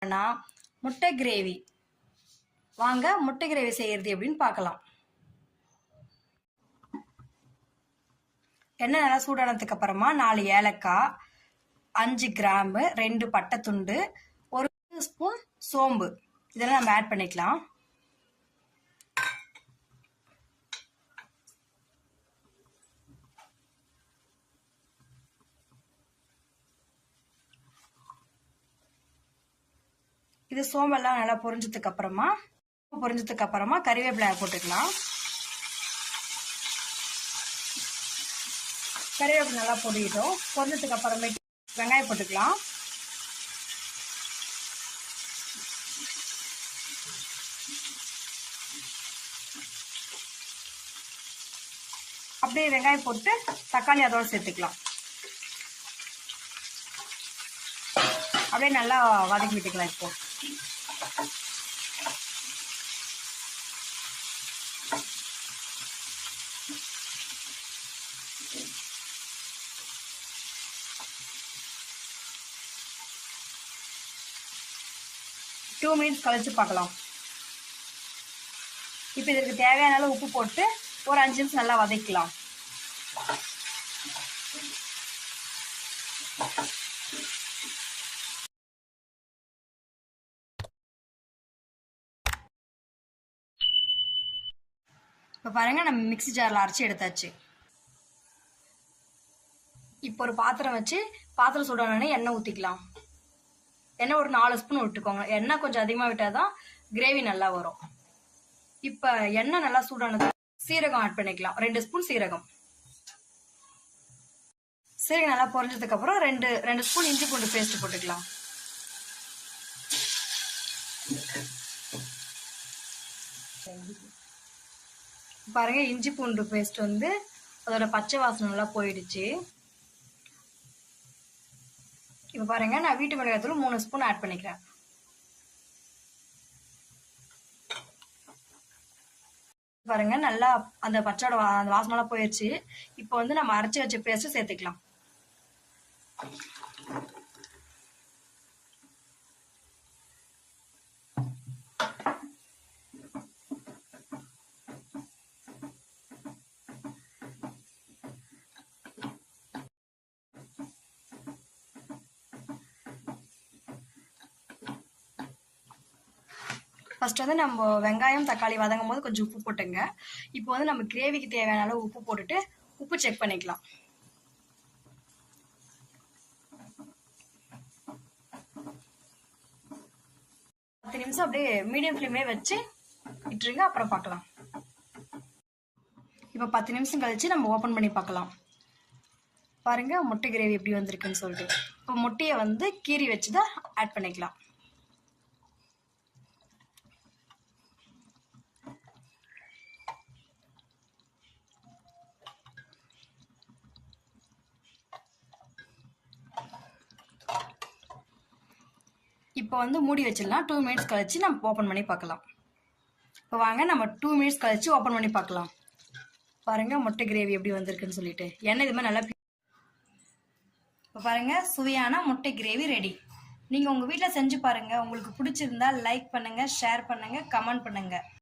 என்னன்னா முட்டை கிரேவி. வாங்க முட்டை கிரேவி செய்யறது எப்படின்னு பார்க்கலாம். எண்ணெய் நல்லா சூடானதுக்கு அப்புறமா 4 ஏலக்காய், 5 கிராம்பு, 2 பட்டை துண்டு, 1 ஸ்பூன் சோம்பு இதெல்லாம் நம்ம ஆட் பண்ணிக்கலாம். இது சோம்பெல்லாம் நல்லா பொரிஞ்சதுக்கு அப்புறமா கறிவேப்பிலை போட்டுக்கலாம். கறிவேப்பிலை நல்லா பொரியிட்டோம். பொரிஞ்சதுக்கு அப்புறமேட்டு வெங்காயம் போட்டுக்கலாம். அப்படியே வெங்காயம் போட்டு தக்காளி அதோட சேர்த்துக்கலாம். அப்படியே நல்லா வதக்கி விட்டுக்கலாம். இப்போ டூ மினிட்ஸ் கழிச்சு பார்க்கலாம். இப்போ இதற்கு தேவையான அளவு உப்பு போட்டு ஒரு 5 நிமிஷம் நல்லா வதக்கலாம். இப்போ பாருங்க, நம்ம மிக்ஸி ஜாரில் அரைச்சி எடுத்தாச்சு. இப்போ ஒரு பாத்திரம் வச்சு பாத்திரம் சூடானோடனே எண்ணெய் ஊற்றிக்கலாம். எண்ணெய் ஒரு 4 ஸ்பூன் விட்டுக்கோங்க. எண்ணெய் கொஞ்சம் அதிகமாக விட்டால் தான் கிரேவி நல்லா வரும். இப்போ எண்ணெய் நல்லா சூடானது சீரகம் ஆட் பண்ணிக்கலாம். 2 ஸ்பூன் சீரகம். சீரகம் நல்லா பொரிஞ்சதுக்கு அப்புறம் 2 ஸ்பூன் இஞ்சி பூண்டு பேஸ்ட் போட்டுக்கலாம். பாருங்க, இஞ்சி பூண்டு பேஸ்ட் அதோட பச்சை வாசனை நல்லா போயிடுச்சு. இப்ப பாருங்க, நான் வீட்டு மிளகாய்த்தூள் 3 ஸ்பூன் ஆட் பண்ணிக்கிறேன். பாருங்க, நல்லா அந்த பச்சோட அந்த வாசனைலாம் போயிடுச்சு. இப்போ நம்ம அரைச்சி வச்ச பேஸ்ட் சேர்த்துக்கலாம். ஃபர்ஸ்ட் நம்ம வெங்காயம் தக்காளி வதங்கும் போது கொஞ்சம் உப்பு போட்டுங்க. இப்போ நம்ம கிரேவிக்கு தேவையான அளவு உப்பு போட்டுட்டு உப்பு செக் பண்ணிக்கலாம். பத்து நிமிஷம் அப்படியே மீடியம் ஃப்ளேம்லேயே வச்சு விட்டுருங்க. அப்புறம் பார்க்கலாம். இப்போ 10 நிமிஷம் கழிச்சு நம்ம ஓப்பன் பண்ணி பார்க்கலாம். பாருங்க, முட்டை கிரேவி எப்படி வந்திருக்குன்னு சொல்லிட்டு. இப்போ முட்டையை கீரி வச்சுதான் ஆட் பண்ணிக்கலாம். இப்போ மூடி வச்சிடலாம். 2 மினிட்ஸ் கழிச்சு நம்ம ஓப்பன் பண்ணி பார்க்கலாம். இப்போ வாங்க, நம்ம 2 மினிட்ஸ் கழிச்சு ஓப்பன் பண்ணி பார்க்கலாம். பாருங்க, முட்டை கிரேவி எப்படி வந்திருக்குன்னு சொல்லிட்டு. எண்ணெய் இது மாதிரி நல்லா. இப்போ பாருங்க, சுவையான முட்டை கிரேவி ரெடி. நீங்க உங்க வீட்டில் செஞ்சு பாருங்க. உங்களுக்கு பிடிச்சிருந்தா லைக் பண்ணுங்க, ஷேர் பண்ணுங்க, கமெண்ட் பண்ணுங்க.